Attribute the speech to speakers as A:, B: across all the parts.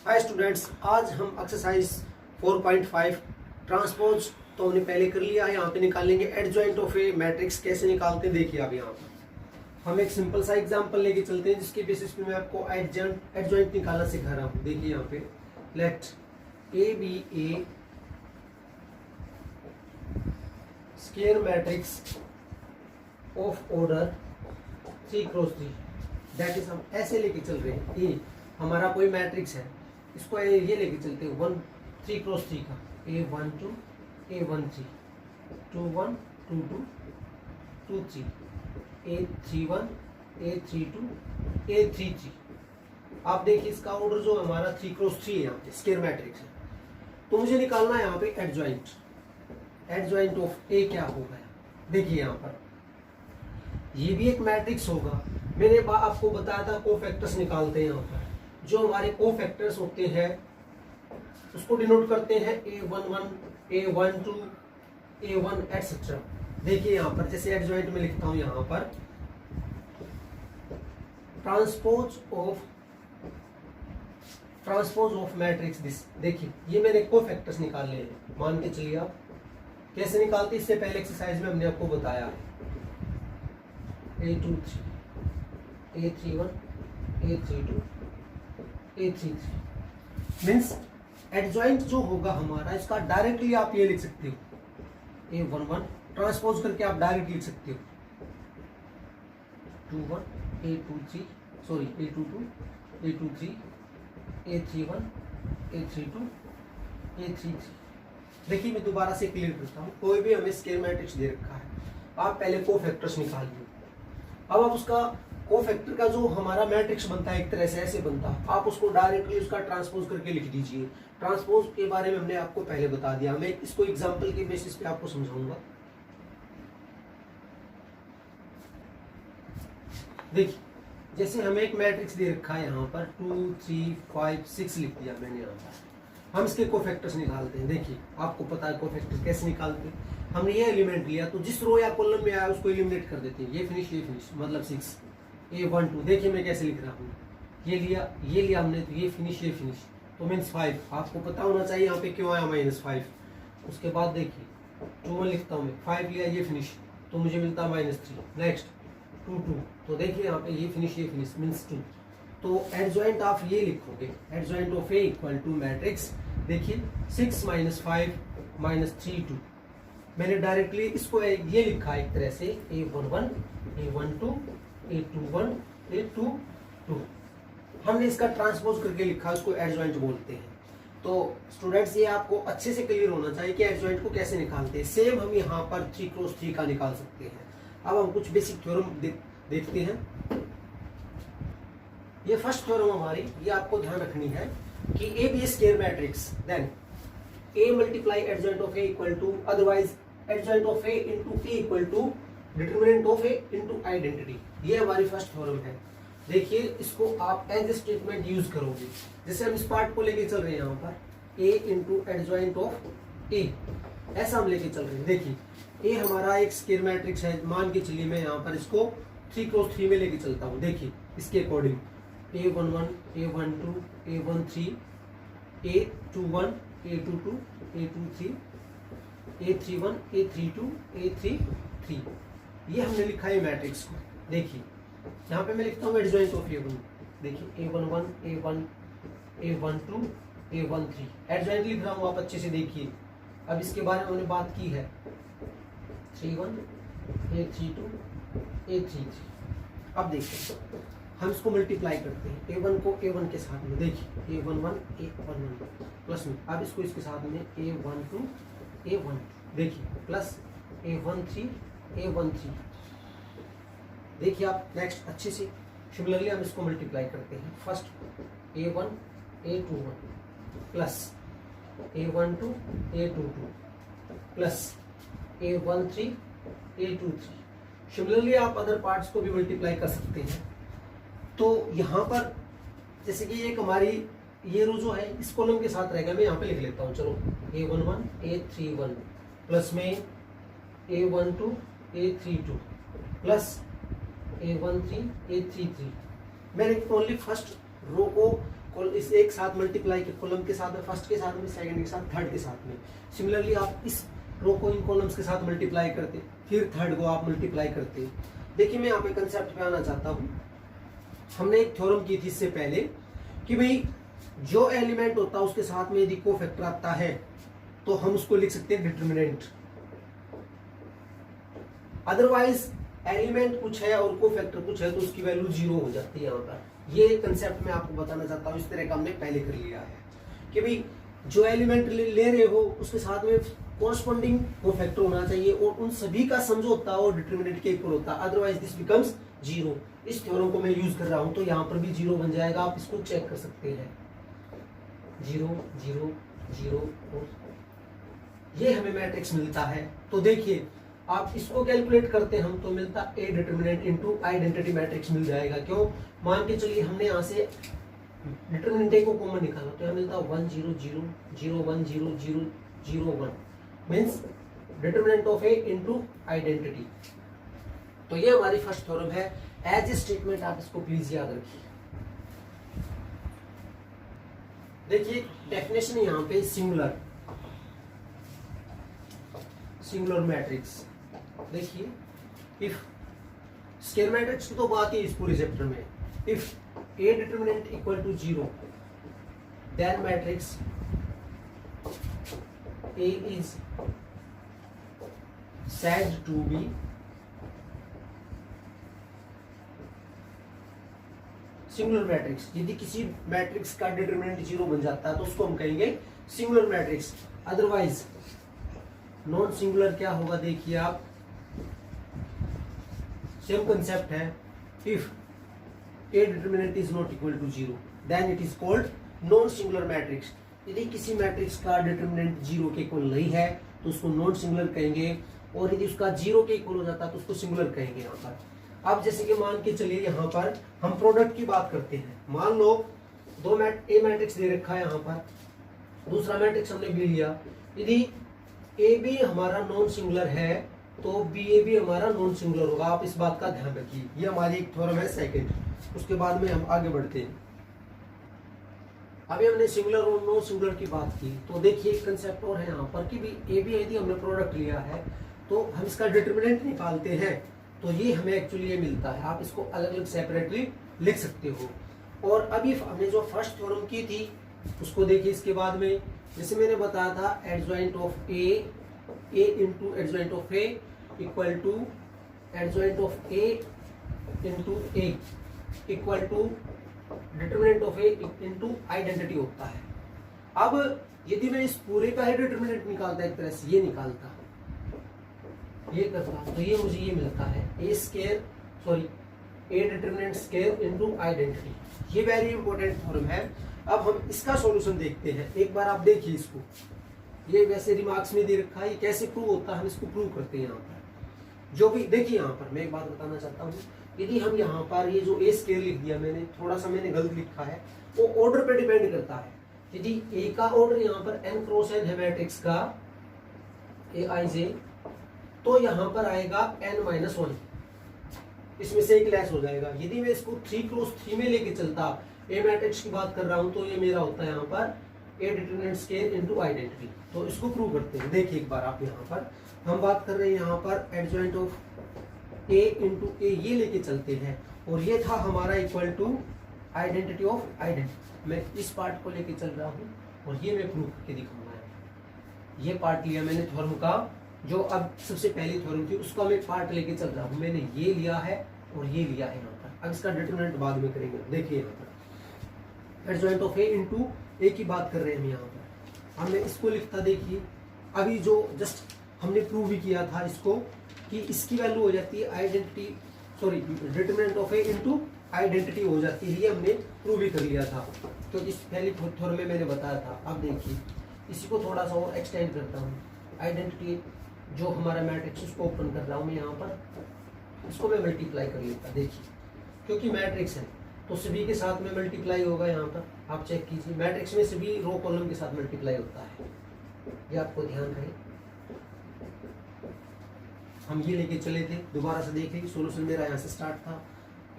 A: Hi students, आज हम exercise 4.5 transpose तो हमने पहले कर लिया है। यहाँ पे निकालेंगे एडजॉइंट ऑफ ए मैट्रिक्स। कैसे निकालते हैं देखिए। अब यहाँ पर हम एक सिंपल सा एग्जांपल लेके चलते हैं जिसके बेसिस पे मैं आपको एडजॉइंट निकालना सिखा रहा हूँ। देखिए यहाँ पे let A be a square matrix of order 3x3। That is हम ऐसे लेके चल रहे हैं। ए हमारा कोई मैट्रिक्स है, इसको ये लेके चलते हैं 3x3 का A12 A13 21 22 23 A31 A32 A33। आप देखिए इसका ऑर्डर जो हमारा 3x3 है, यहाँ पे स्क्वायर मैट्रिक्स है। तो मुझे निकालना है यहाँ पे एडजॉइंट ऑफ ए क्या होगा। देखिए यहाँ पर ये भी एक मैट्रिक्स होगा। मैंने आपको बताया था कोफैक्टर्स निकालते हैं। यहाँ पर जो हमारे कोफैक्टर्स होते हैं उसको डिनोट करते हैं A11 A12 A1 एटसेट्रा। देखिए यहाँ पर जैसे एडजॉइंट में लिखता हूं यहाँ पर ट्रांसपोज ऑफ मैट्रिक्स दिस। देखिए ये मैंने कोफैक्टर्स निकाल लिए हैं। मान के चलिए आप कैसे निकालते, इससे पहले एक्सरसाइज में हमने आपको बताया है। A23 A31 A32 A33 means adjoint जो होगा हमारा, इसका डायरेक्टली आप ये लिख सकते हो A11 ट्रांसपोज करके आप डायरेक्ट लिख सकते हो 21 A23 sorry A22 A23 A31 A32 A33। देखिए मैं दोबारा से क्लियर करता हूँ। कोई भी हमें स्क्वायर मैट्रिक्स दे रखा है, आप पहले कोफैक्टर्स निकाल लो। अब आप उसका कोफैक्टर का जो हमारा मैट्रिक्स बनता है एक तरह से ऐसे बनता है, आप उसको डायरेक्टली उसका ट्रांसपोज करके लिख दीजिए। ट्रांसपोज के बारे में हमने आपको पहले बता दिया। मैं इसको एग्जांपल के बेसिस पे आपको समझाऊंगा। देखिए जैसे हमें एक मैट्रिक्स दे रखा है यहाँ पर 2 3 5 6 लिख दिया मैंने यहाँ पर। हम इसके कोफैक्टर्स निकालते हैं। देखिए आपको पता है कोफैक्टर्स कैसे निकालते हैं। हमने ये एलिमेंट लिया तो जिस रो या कॉलम में आया उसको एलिमिनेट कर देते हैं। ये फिनिश मतलब 6 A12। देखिए मैं कैसे लिख रहा हूँ, ये लिया हमने तो ये फिनिश तो मीन्स 5। आपको पता होना चाहिए यहाँ पे क्यों आया -5। उसके बाद देखिए 2 लिखता हूँ मैं, 5 लिया ये फिनिश तो मुझे मिलता -3। नेक्स्ट 2 2 तो देखिए यहाँ पे ये फिनिश मीन्स 2। तो एडजॉइंट आप ये लिखोगे adjoint of A equal to matrix. देखिए 6 -5 -3 2। मैंने डायरेक्टली इसको ये लिखा है एक तरह से A11 A12 A21 A22। हमने इसका ट्रांसपोज करके लिखा, उसको एडजॉइंट बोलते हैं। तो स्टूडेंट्स ये आपको अच्छे से क्लियर होना चाहिए कि एडजॉइंट को कैसे निकालते हैं। सेम हम यहाँ पर 3x3 का निकाल सकते हैं। अब हम कुछ बेसिक थ्योरम देखते हैं। ये फर्स्ट थ्योरम हमारी, ये आपको ध्यान रखनी है कि A be square matrix then A multiply adjoint of A equal to otherwise adjoint of A into A equal to determinant of A into identity. ये हमारी फर्स्ट थ्योरम है। देखिए इसको आप एज स्टेटमेंट यूज करोगे। जैसे हम इस पार्ट को लेके चल रहे हैं यहाँ पर A into adjoint of A, ऐसा हम लेके चल रहे हैं। देखिए A हमारा एक स्क्वायर मैट्रिक्स है। मान के चलिए मैं यहाँ पर इसको 3x3 में लेके चलता हूँ। देखिए इसके according A11 A12 A13 A21 A22 A23 A31 A32 A33। ये हमने लिखा है मैट्रिक्स को। देखिए यहाँ पे मैं लिखता हूँ एडजॉइंट ऑफ A1। देखिए A11 A1 A12 A13 adjoint लिख रहा हूँ, आप अच्छे से देखिए। अब इसके बारे में हमने बात की है 31 A32 A33। अब देखिए हम इसको मल्टीप्लाई करते हैं A1 को A1 के साथ में। देखिए A11 A11 प्लस में, अब इसको इसके साथ में A12 A12 देखिए प्लस A13 A13। देखिए आप नेक्स्ट अच्छे से सिमिलरली हम इसको मल्टीप्लाई करते हैं। First A1 A21 plus A12 A22 plus A13 A23। Similarly आप अदर पार्ट्स को भी मल्टीप्लाई कर सकते हैं। तो यहाँ पर जैसे कि एक हमारी ये रो जो है इस कॉलम के साथ रहेगा, मैं यहाँ पे लिख लेता हूँ। चलो A11 A31 प्लस में A12 A32 plus A13 A33। मैंने ओनली फर्स्ट रो को इस एक साथ मल्टीप्लाई के कॉलम के साथ में, फर्स्ट के साथ में, सेकंड के साथ, थर्ड के साथ में। सिमिलरली आप इस रो को इन कॉलम्स के साथ मल्टीप्लाई करते, फिर थर्ड को आप मल्टीप्लाई करते। देखिए मैं यहाँ पे कंसेप्ट पे आना चाहता हूँ। हमने एक थ्योरम की थी इससे पहले कि भाई जो एलिमेंट होता है उसके साथ में यदि कोफैक्टर आता है तो हम उसको लिख सकते हैं डिटरमिनेंट। अदरवाइज एलिमेंट कुछ है और कोफैक्टर कुछ है तो उसकी वैल्यू 0 हो जाती है। यहाँ पर ये कंसेप्ट मैं आपको बताना चाहता हूँ। इस तरह का हमने पहले कर लिया है कि भाई जो एलिमेंट ले रहे हो उसके साथ में कोरस्पॉन्डिंग कोफैक्टर होना चाहिए और उन सभी का समझौता और डिटरमिनेंट के इक्वल होता है, अदरवाइज दिस बिकम्स 0। इस थ्योरम को मैं यूज कर रहा हूं तो यहाँ पर भी 0 बन जाएगा। आप इसको चेक कर सकते हैं, 0 0 0 और ये हमें मैट्रिक्स मिलता है। तो देखिए आप इसको कैलकुलेट करते हम तो मिलता ए डिटरमिनेंट इनटू आइडेंटिटी मैट्रिक्स मिल जाएगा। क्यों? मान के चलिए हमने यहाँ से डिटरमिनेंट ए को कॉमन निकाला तो यहाँ मिलता 1 0 0 0 1 0 0 0 1 means determinant of A into identity. तो ये हमारी फर्स्ट थ्योरम है। एज ए स्टेटमेंट आप इसको प्लीज याद रखिए। देखिए डेफिनेशन यहाँ पे सिंगुलर मैट्रिक्स। देखिए इफ स्केलर मैट्रिक्स की तो बात ही इस पूरे चैप्टर में, if A determinant equal to 0 then matrix A is said to be singular matrix. यदि किसी मैट्रिक्स का डिटरमिनेंट 0 बन जाता है तो उसको हम कहेंगे singular matrix. Otherwise non singular क्या होगा? देखिए आप, सेम कंसेप्ट है। If A determinant is not equal to 0 then it is called non singular matrix. यदि किसी मैट्रिक्स का डिटरमिनेंट 0 के इक्वल नहीं है तो उसको नॉन सिंगुलर कहेंगे, और यदि उसका 0 के इक्वल हो जाता है तो उसको सिंगुलर कहेंगे। यहाँ पर अब जैसे कि मान के चलिए यहाँ पर हम प्रोडक्ट की बात करते हैं। मान लो ए मैट्रिक्स दे रखा है, यहाँ पर दूसरा मैट्रिक्स हमने बी लिया। यदि ए बी हमारा नॉन सिंगुलर है तो बी ए बी हमारा नॉन सिंगुलर होगा। आप इस बात का ध्यान रखिए। ये हमारी एक थ्योरम है सेकेंड। उसके बाद में हम आगे बढ़ते हैं। अभी हमने सिंगुलर और नॉन सिंगुलर की बात की तो देखिए एक कंसेप्ट और है यहाँ पर कि भी ए बी यदि हमने प्रोडक्ट लिया है तो हम इसका डिटरमिनेंट निकालते हैं तो ये हमें एक्चुअली ये मिलता है। आप इसको अलग अलग सेपरेटली लिख सकते हो। और अभी हमने जो फर्स्ट थ्योरम की थी उसको देखिए। इसके बाद में जैसे मैंने बताया था adjoint of A into adjoint of A equal to adjoint of A into A equal to determinant of A into identity होता है। अब यदि मैं इस पूरे का ही डिटरमिनेंट निकालता एक तरह से ये निकालता, ये करता तो ये मुझे ये मिलता है ए डिटरमिनेंट स्केयर इनटू आइडेंटिटी। ये वेरी इंपॉर्टेंट थ्योरम है। अब हम इसका सॉल्यूशन देखते हैं। एक बार आप देखिए इसको, ये वैसे रिमार्क्स में दे रखा है। ये कैसे प्रूव होता है हम इसको प्रूव करते हैं। यहाँ पर जो भी देखिए, यहाँ पर मैं एक बात बताना चाहता हूँ। यदि हम यहाँ पर ये जो ए स्केयर लिख दिया मैंने, थोड़ा सा मैंने गलत लिखा है, वो ऑर्डर पे डिपेंड करता है। यदि ए का ऑर्डर यहाँ पर n क्रॉस n है मैट्रिक्स का ए आई जे, तो यहाँ पर आएगा n-1, इसमें से एक लेस हो जाएगा। यदि मैं इसको 3 क्रॉस 3 में लेके चलता, ए मैट्रिक्स की बात कर रहा हूँ, तो ये मेरा होता है यहाँ पर ए डिटरमिनेंट स्केयर इनटू आइडेंटिटी। तो इसको प्रूव करते हैं। देखिए एक बार आप, यहाँ पर हम बात कर रहे हैं यहाँ पर adjoint of A into A, ये लेके चलते हैं और ये था हमारा equal to identity of identity. मैं इस पार्ट को लेके चल रहा हूँ और ये मैं प्रूव करके दिखाऊंगा। ये पार्ट लिया मैंने थ्योरम का, जो अब सबसे पहली थ्योरम थी उसका मैं पार्ट लेके चल रहा हूँ। मैंने ये लिया है और ये लिया है यहाँ पर। अब इसका डिटरमिनेंट बाद में करेंगे। देखिए यहाँ पर एडजॉइंट ऑफ ए इंटू ए की बात कर रहे हैं हम यहाँ पर। हमने इसको लिखता, देखिए अभी जो जस्ट हमने प्रूव भी किया था इसको कि इसकी वैल्यू हो जाती है identity, sorry determinant of A into identity हो जाती है। ये हमने प्रूव भी कर लिया था, तो इस पहली थ्योरम में मैंने बताया था। अब देखिए इसी को थोड़ा सा और एक्सटेंड करता हूँ। आइडेंटिटी जो हमारा मैट्रिक्स उसको ओपन कर रहा हूँ मैं यहाँ पर, इसको मैं मल्टीप्लाई कर लेता। देखिए क्योंकि मैट्रिक्स है तो सभी के साथ में मल्टीप्लाई होगा। यहाँ पर आप चेक कीजिए, मैट्रिक्स में सभी रो कॉलम के साथ मल्टीप्लाई होता है, ये आपको ध्यान रहे। हम ये लेके चले थे, दोबारा से देख लीजिए। सोल्यूशन मेरा यहाँ से स्टार्ट था,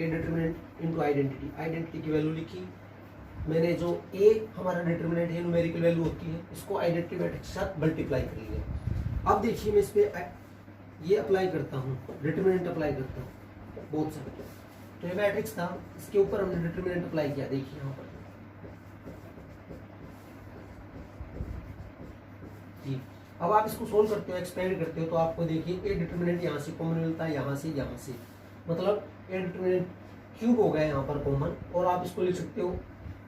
A: ए डिटरमिनेंट इनटू आइडेंटिटी। आइडेंटिटी की वैल्यू लिखी मैंने जो ए हमारा डिटरमिनेंट है, न्यूमेरिकल वैल्यू होती है, इसको आइडेंटिटी मैट्रिक्स के साथ मल्टीप्लाई कर लिया। अब देखिए मैं इस पे ये अप्लाई करता हूँ, डिटरमिनेंट अप्लाई करता हूँ बोथ साइड। तो ये मैट्रिक्स था, इसके ऊपर हमने डिटरमिनेंट अप्लाई किया। देखिए यहाँ पर जी। अब आप इसको सोल्व करते हो, एक्सपेंड करते हो, तो आपको देखिए ए डिटरमिनेंट यहाँ से कॉमन मिलता है, यहाँ से, यहाँ से, मतलब ए डिटरमिनेंट क्यूब हो गया यहाँ पर कॉमन। और आप इसको लिख सकते हो,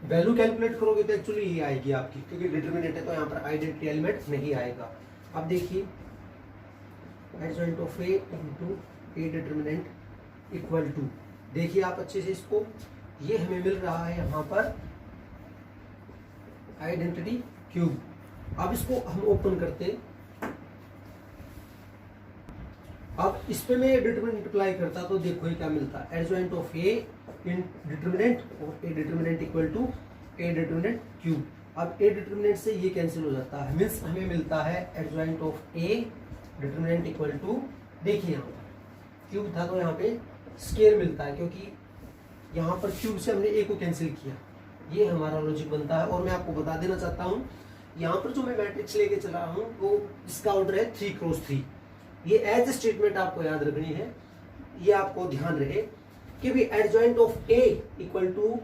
A: वैल्यू कैलकुलेट करोगे तो एक्चुअली ये आएगी आपकी, क्योंकि डिटरमिनेंट है तो यहाँ पर आइडेंटिटी एलिमेंट नहीं आएगा। अब देखिए adjoint of A into A determinant equal to, देखिए आप अच्छे से इसको, ये हमें मिल रहा है यहाँ पर आइडेंटिटी क्यूब। अब इसको हम ओपन करते, अब इस पे मैं डिटरमिनेंट अप्लाई करता तो देखो ये क्या मिलता है, adjoint of A in determinant और A determinant equal to A determinant cube. अब ए डिटरमिनेंट से ये कैंसिल हो जाता है, मीन्स हमें मिलता है adjoint of A determinant equal to, देखिए यहाँ पर क्यूब था तो यहाँ पे स्केयर मिलता है, क्योंकि यहाँ पर क्यूब से हमने ए को कैंसिल किया। ये हमारा लॉजिक बनता है। और मैं आपको बता देना चाहता हूँ, यहाँ पर जो मैं मैट्रिक्स लेके चला रहा हूँ वो इसका ऑर्डर है 3x3। ये एज स्टेटमेंट आपको याद रखनी है, ये आपको ध्यान रहे कि भी adjoint of A equal to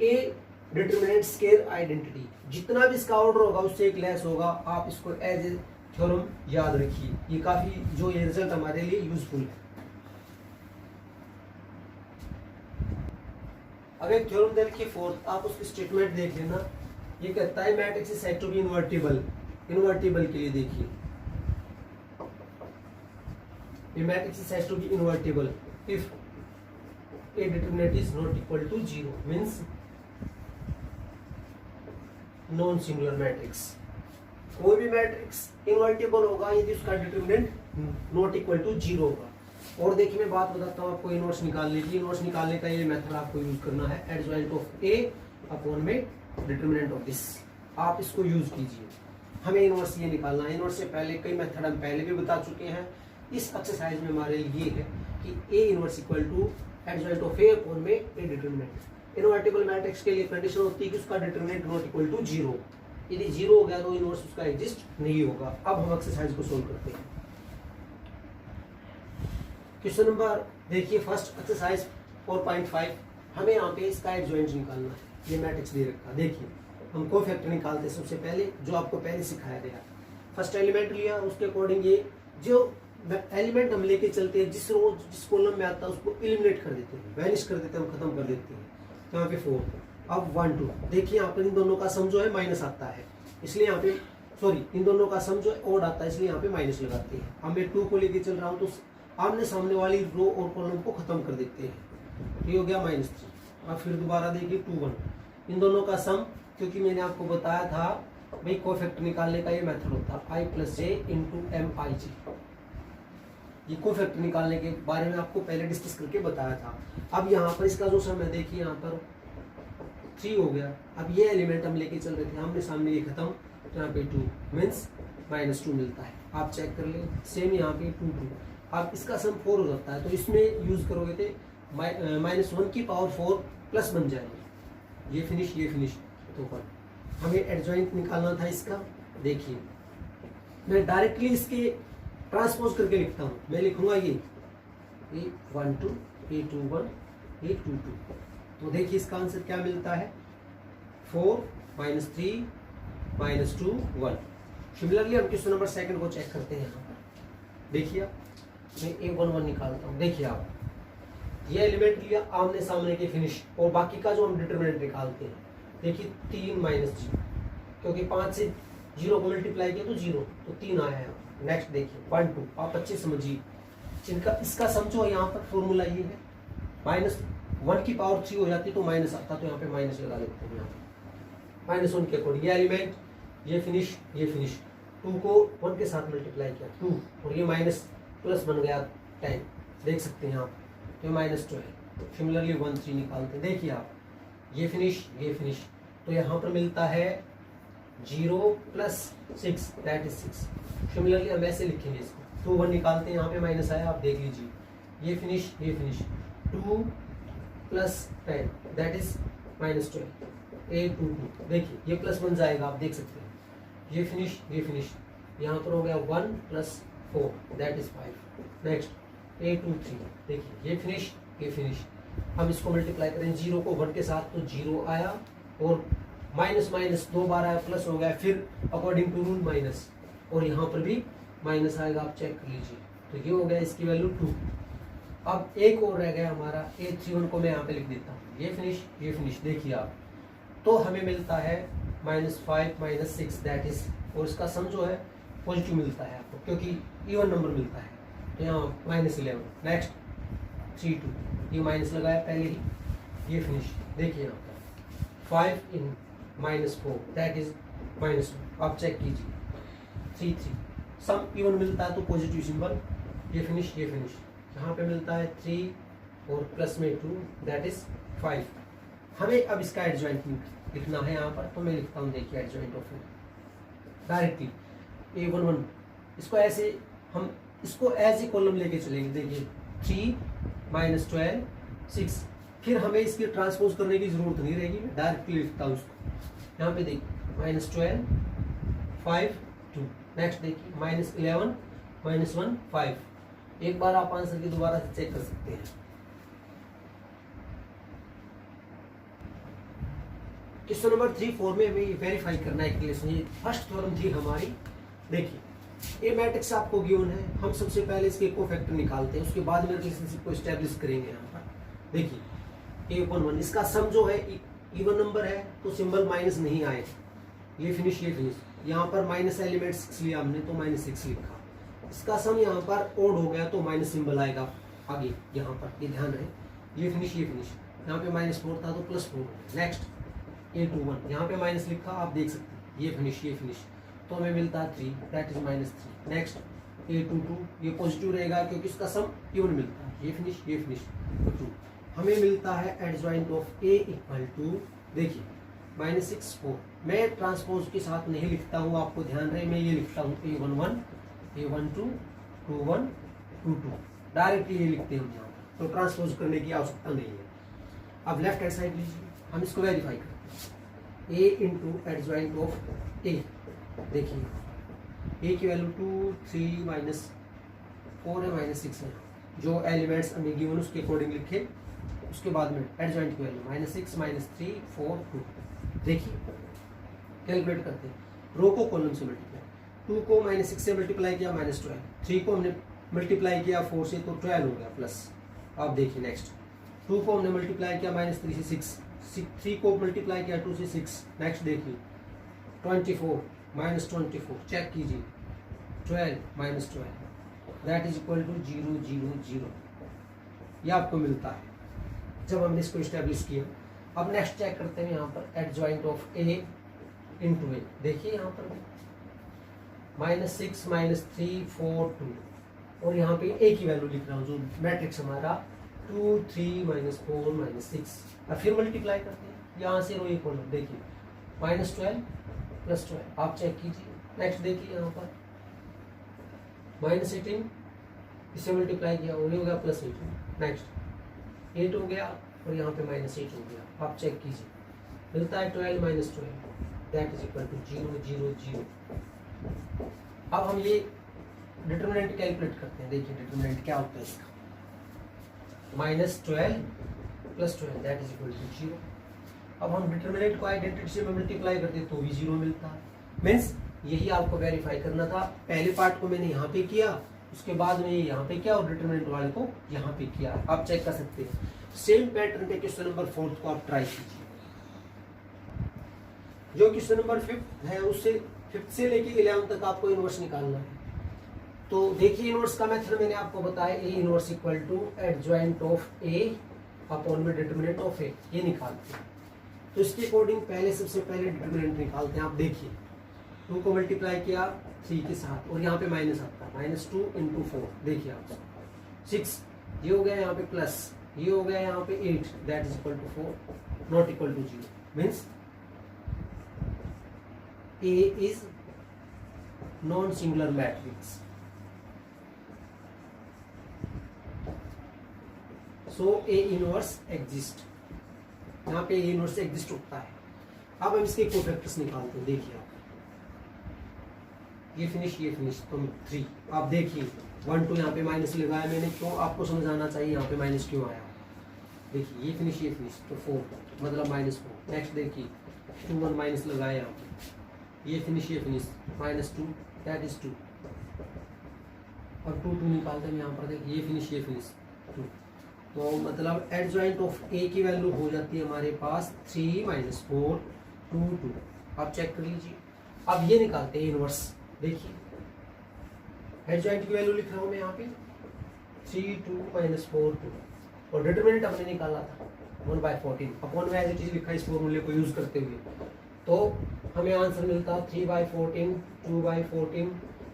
A: A determinant square identity, जितना भी इसका ऑर्डर होगा उससे एक लेस होगा। आप इसको एज ए थ्योरम याद रखिए, ये काफी जो ये रिजल्ट हमारे लिए यूजफुल है। अब एक थ्योरम दे रखिए फोर्थ, आप उसकी स्टेटमेंट देख लेना। ये कहता है matrix is said to be invertible. Invertible के लिए देखिए, ये matrix is said to be invertible if A determinant is not equal to 0, means non singular matrix. कोई भी मैट्रिक्स इन्वर्टिबल होगा यदि उसका डिटरमिनेंट नॉट इक्वल टू 0 होगा। और देखिए मैं बात बताता हूँ आपको इनवर्स निकालने की। इनवर्स निकालने का ये मेथड आपको यूज करना है, एडजॉइंट ऑफ ए अपॉन में डिटरमिनेंट ऑफ दिस। आप इसको यूज कीजिए, हमें इनवर्स ये निकालना है। इनवर्स से पहले कई मेथड हम पहले भी बता चुके हैं। इस एक्सरसाइज में हमारे लिए है कि A inverse equal to adjoint of A upon में ए डिटरमिनेंट। इनवर्टिबल मैट्रिक्स के लिए कंडीशन होती है कि उसका डिटरमिनेंट नॉट इक्वल टू 0। यदि 0 हो गया तो इनवर्स उसका एग्जिस्ट नहीं होगा। अब हम एक्सरसाइज को सोल्व करते हैं। क्वेश्चन नंबर देखिए फर्स्ट एक्सरसाइज 4.5, हमें यहाँ पे इसका एडजॉइंट निकालना है। ये मैट्रिक्स दे रखा, देखिए हम कोफैक्टर निकालते हैं सबसे पहले, जो आपको पहले सिखाया गया। फर्स्ट एलिमेंट लिया, उसके अकॉर्डिंग ये जो एलिमेंट हम लेके चलते हैं, जिस रो जिस कॉलम में आता है उसको एलिमिनेट कर देते हैं, वैनिश कर देते हैं, हम खत्म कर देते हैं। तो यहाँ पे 4, अब 1 2, देखिए यहाँ पर इन दोनों का सम जो है माइनस आता है, इसलिए यहाँ पे सॉरी इन दोनों का सम जो है ऑड आता है, इसलिए यहाँ पे माइनस लगाते हैं। अब मैं 2 को लेके चल रहा हूँ तो आमने सामने वाली रो और कॉलम को खत्म कर देते हैं। ये हो गया -3। अब फिर दोबारा देखिए 2 1, इन दोनों का सम, क्योंकि मैंने आपको बताया था भाई कोफैक्टर निकालने का ये मेथड होता है i + j × mij। ये कोफैक्टर निकालने के बारे में आपको पहले डिस्कस करके बताया था। अब यहाँ पर इसका जो सम है देखिए यहाँ पर 3 हो गया। अब ये एलिमेंट हम लेके चल रहे थे, आमने सामने ये खत्म, तो यहाँ पे 2 मीन्स -2 मिलता है। आप चेक कर ले, सेम यहाँ पे 2 2। अब इसका सम 4 हो जाता है, तो इसमें यूज करोगे थे -1 की पावर 4 प्लस बन जाएगी। ये फिनिश तो पर हमें एडजॉइंट निकालना था इसका। देखिए मैं डायरेक्टली इसके ट्रांसपोज करके लिखता हूँ। मैं लिखूंगा ये 1 2 ये 2 1 ये 2 2। तो देखिए इसका आंसर क्या मिलता है, 4 -3 -2 1। सिमिलरली हम क्वेश्चन नंबर 2 को चेक करते हैं। यहाँ पर देखिए मैं A11 निकालता हूँ। देखिए आप ये एलिमेंट लिया, आमने सामने के फिनिश, और बाकी का जो हम डिटरमिनेंट निकालते हैं। देखिए 3 -0, क्योंकि 5 से 0 को मल्टीप्लाई किया तो 0, तो 3 आया है। नेक्स्ट देखिए 1 2, आप अच्छे समझिए, जिनका इसका सम जो है यहाँ पर फॉर्मूला ये है, -1 की पावर 3 हो जाती तो माइनस आता, तो यहाँ पे माइनस लगा देते हैं। यहाँ पे -1 के अकॉर्डिंग ये एलिमेंट, ये फिनिश 2 को 1 के साथ मल्टीप्लाई किया 2, और ये माइनस प्लस बन गया 10, देख सकते हैं आप, तो -2 है। सिमिलरली 1 3 निकालते हैं। देखिए आप ये फिनिश, तो यहाँ पर मिलता है 0 + 6 दैट इज 6। सिमिलरली हम ऐसे लिखेंगे इसको, 2 1 निकालते हैं, यहाँ पे माइनस आया, आप देख लीजिए। ये फिनिश 2 + 10 दैट इज -12। A22 देखिए ये प्लस बन जाएगा, आप देख सकते हैं, ये फिनिश, यहाँ पर हो गया 1 + 4 दैट इज 5। नेक्स्ट A23 देखिए ये फिनिश, हम इसको मल्टीप्लाई करें 0 को 1 के साथ तो 0 आया, और माइनस माइनस 2 बार आया, प्लस हो गया, फिर अकॉर्डिंग टू रूल माइनस, और यहाँ पर भी माइनस आएगा, आप चेक कर लीजिए। तो ये हो गया इसकी वैल्यू 2। अब एक और रह गया हमारा A31 को मैं यहाँ पे लिख देता हूँ, ये फिनिश देखिए आप, तो हमें मिलता है -5 - 6 दैट इज, और इसका सम जो है पॉजिटिव मिलता है आपको, क्योंकि इवन नंबर मिलता है, तो यहाँ -11। नेक्स्ट 32, ये माइनस लगाया पहले ही, ये फिनिश देखिए यहाँ पर 5 इन -4 दैट इज -1, आप चेक कीजिए 33, सम इवन मिलता है तो पॉजिटिव सिंबल, ये फिनिश यहाँ पे मिलता है 3 और प्लस में 2 दैट इज 5। हमें अब इसका एडजॉइंट लिखना है यहाँ पर, तो मैं लिखता हूँ, देखिए एडजॉइंट ऑफ डायरेक्टली A11, इसको ऐसे हम इसको एज ए कॉलम लेके चलेंगे, देखिए 3 - 12 6, फिर हमें इसकी ट्रांसपोज करने की जरूरत नहीं रहेगी, मैं डायरेक्टली लिखता हूँ उसको। यहाँ पे देखिए -12 5 2, नेक्स्ट देखिए -11 -1 5। एक बार आप आंसर की दोबारा से चेक कर सकते हैं। क्वेश्चन नंबर 3 4 में हमें वेरीफाई करना है कि ये फर्स्ट थ्योरम थी हमारी। देखिए ए मैट्रिक्स आपको गिवन है, हम सबसे पहले इसके कोफैक्टर निकालते हैं, उसके बाद में रिलेशनशिप को एस्टेब्लिश करेंगे। यहाँ पर देखिए A11, इसका सम जो है इवन नंबर है तो सिंबल माइनस नहीं आएगा, ये फिनिश यहाँ पर माइनस एलिमेंट 6 लिया हमने तो -6 लिखा, इसका सम यहाँ पर ओड हो गया तो माइनस सिंबल आएगा आगे, यहाँ पर ये ध्यान है, ये फिनिश यहाँ पे -4 था तो +4। नेक्स्ट A21, यहाँ पे माइनस लिखा, आप देख सकते हैं, ये फिनिश तो हमें मिलता है 3 दैट इज -3। नेक्स्ट A22, ये पॉजिटिव रहेगा क्योंकि इसका सम इवन मिलता है, ये फिनिश तो 2। हमें मिलता है एडजॉइंट ऑफ A = देखिए -6 4, मैं ट्रांसपोज के साथ नहीं लिखता हूँ, आपको ध्यान रहे, मैं ये लिखता हूँ A11 A12 21 22, डायरेक्टली ये लिखते हैं हम यहाँ पर, तो ट्रांसपोज करने की आवश्यकता नहीं है। अब लेफ्ट हैंड साइड लीजिए, हम इसको वेरीफाई करते हैं, A × एडजॉइंट ऑफ A, देखिए A की वैल्यू 2 3 -4 है -6 है, जो एलिमेंट्स हमें गिवन उसके अकॉर्डिंग लिखे, उसके बाद में एडजॉइंट की वैल्यू -6 -3 4 2। देखिए कैलकुलेट करते हैं, रो को कॉलम से मल्टीप्लाई, 2 को -6 से मल्टीप्लाई किया -12, 3 को हमने मल्टीप्लाई किया 4 से तो 12 हो गया प्लस। आप देखिए नेक्स्ट 2 को हमने मल्टीप्लाई किया -3 से 6, 3 को मल्टीप्लाई किया 2 से 6। नेक्स्ट देखिए 24 -24, चेक कीजिए 12 -12 दैट इज इक्वल टू 0 0 0, ये आपको मिलता है जब हमने इसको इस्टेब्लिश किया। अब नेक्स्ट चेक करते हैं यहाँ पर एडजॉइंट ऑफ A × A, देखिए यहाँ पर -6 -3 4 2, और यहाँ पे A की वैल्यू लिख रहा हूँ, जो मैट्रिक्स हमारा 2 3 -4 -6। अब फिर मल्टीप्लाई करते हैं यहाँ से रो एक कॉलम, देखिए -12 +12, आप चेक कीजिए। नेक्स्ट देखिए यहाँ पर -18, इससे मल्टीप्लाई किया और ये हो गया +18। नेक्स्ट 8 हो गया और यहाँ पे -8 हो गया, आप चेक कीजिए, मिलता है 12 -12 दैट इज इक्वल टू 0 0 0। अब हम ये डिटरमिनेंट कैलकुलेट करते हैं, देखिए डिटरमिनेंट क्या होता है इसका, -12 +12 दैट इज इक्वल टू 0। अब हम डिटरमिनेंट को आइडेंटिटी से मल्टीप्लाई करते तो भी 0 मिलता है, मीन्स यही आपको वेरीफाई करना था। पहले पार्ट को मैंने यहाँ पे किया, उसके बाद में यहाँ पे किया, और डिटरमिनेंट वाले को यहाँ पे किया, आप चेक कर सकते हैं। सेम पैटर्न पे क्वेश्चन नंबर 4 को आप ट्राई कीजिए। जो क्वेश्चन नंबर 5 है उससे 5th से लेके 11 तक आपको इनवर्स निकालना है। तो देखिए इनवर्स का मेथड मैंने आपको बताया, A = adjoint of A upon में डिटरमिनेंट ऑफ A, ये निकालते हैं। तो इसके अकॉर्डिंग पहले सबसे पहले डिटरमिनेंट निकालते हैं। आप देखिए 2 को मल्टीप्लाई किया 3 के साथ, और यहाँ पे माइनस आता है, -2 × 4, देखिए आप 6, ये हो गया यहाँ पे प्लस, ये हो गया यहाँ पे 8 that is equal to 4 not equal to 0, means A is non singular matrix. So A inverse exist, यहाँ पे A इनवर्स एग्जिस्ट होता है। अब हम इसके कोफैक्टर्स निकालते हैं। देखिए आप, ये फिनिश तो 3। आप देखिए 1 2 यहाँ पे माइनस लगाया मैंने, क्यों? आपको समझ आना चाहिए यहाँ पे माइनस क्यों आया। देखिए ये फिनिश तो 4 मतलब -4। नेक्स्ट देखिए 2 1 माइनस लगाया यहाँ पे, ये फिनिश -2 दैट इज 2। और 2 2 निकालते हैं यहाँ पर। देखिए ये फिनिश 2। तो मतलब एडजॉइंट ऑफ ए की वैल्यू हो जाती है हमारे पास 3 -4 2 2। आप चेक कर लीजिए। अब ये निकालते हैं इनवर्स। देखिए एडजॉइंट की वैल्यू लिख रहा हूँ मैं यहाँ पे 3 2 -4 2, और डिटरमिनेंट हमने निकाला था 1/14 अपॉन में एज इट इज लिखा इस फॉर्मूले को यूज करते हुए। तो हमें आंसर मिलता 3/14 2/14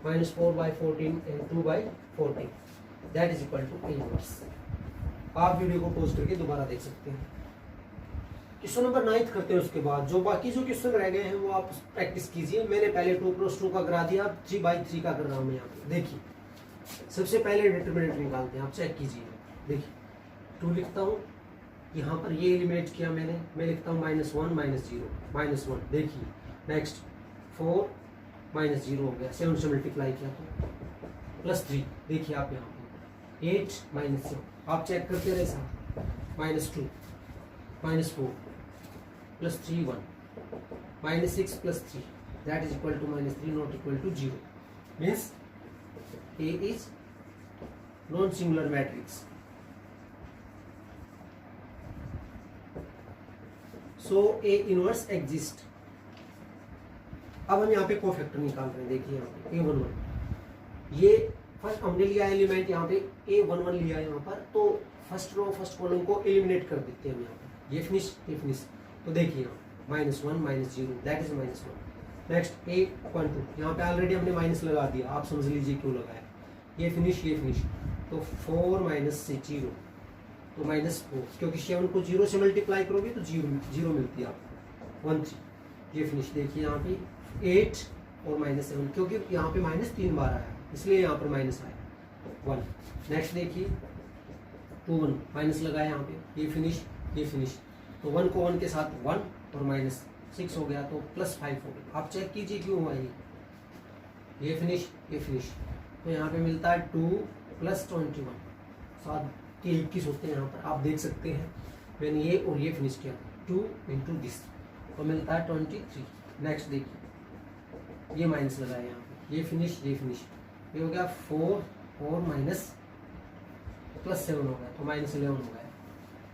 A: -4/14 and 2/14 that is equal to inverse. आप वीडियो को पॉज करके दोबारा देख सकते हैं। क्वेश्चन नंबर 9 करते हैं। उसके बाद जो बाकी जो क्वेश्चन रह गए हैं वो आप प्रैक्टिस कीजिए। मैंने पहले 2+2 का करा दिया, 3/3 का कर रहा हूँ मैं यहाँ पे। देखिए सबसे पहले डिटरमिनेंट निकालते हैं, आप चेक कीजिए। देखिए 2 लिखता हूँ, यहाँ पर ये एलिमिनेट किया मैंने, मैं लिखता हूँ -1 -0 -1। देखिए नेक्स्ट 4 -0 हो गया, 7 से मल्टीप्लाई किया तो +3। देखिए आप यहाँ पे 8 -7, आप चेक करते रहे साथ। -2 -4 +3 1 -6 +3 that is equal to -3 not equal to 0 means A is non singular matrix. So A inverse exist. अब हम यहाँ पे कोफैक्टर निकाल रहे हैं। देखिए यहाँ पे A11, ये फर्स्ट हमने लिया एलिमेंट यहाँ पे A11 लिया यहाँ पर, तो फर्स्ट रो फर्स्ट कॉलम को एलिमिनेट कर देते हैं हम यहाँ पर। ये फिनिश तो देखिए यहाँ -1 -0 दैट इज -1। नेक्स्ट A12, यहाँ पे ऑलरेडी हमने माइनस लगा दिया, आप समझ लीजिए क्यों लगाया। ये फिनिश तो 4 -0 तो -4, क्योंकि 7 को 0 से मल्टीप्लाई करोगे तो 0 मिलती है आपको 1 3। ये फिनिश देखिए यहाँ पे 8 और -7, क्योंकि यहाँ पे -3 बार आया इसलिए यहाँ पर माइनस आया 1। नेक्स्ट देखिए 2 1 माइनस लगाया यहाँ पे, ये फिनिश तो 1 को 1 के साथ 1 और -6 हो गया तो +5 हो गया। आप चेक कीजिए क्यों हुआ ये फिनिश तो यहाँ पे मिलता है 2 + 21 साथ 21 होते हैं यहाँ पर, आप देख सकते हैं। मैंने ये और ये फिनिश किया 2 × दिस तो मिलता है 23। नेक्स्ट देखिए ये माइनस लगाया यहाँ पे, ये फिनिश ये हो गया 4 और +7 हो गया तो -11 हो गया।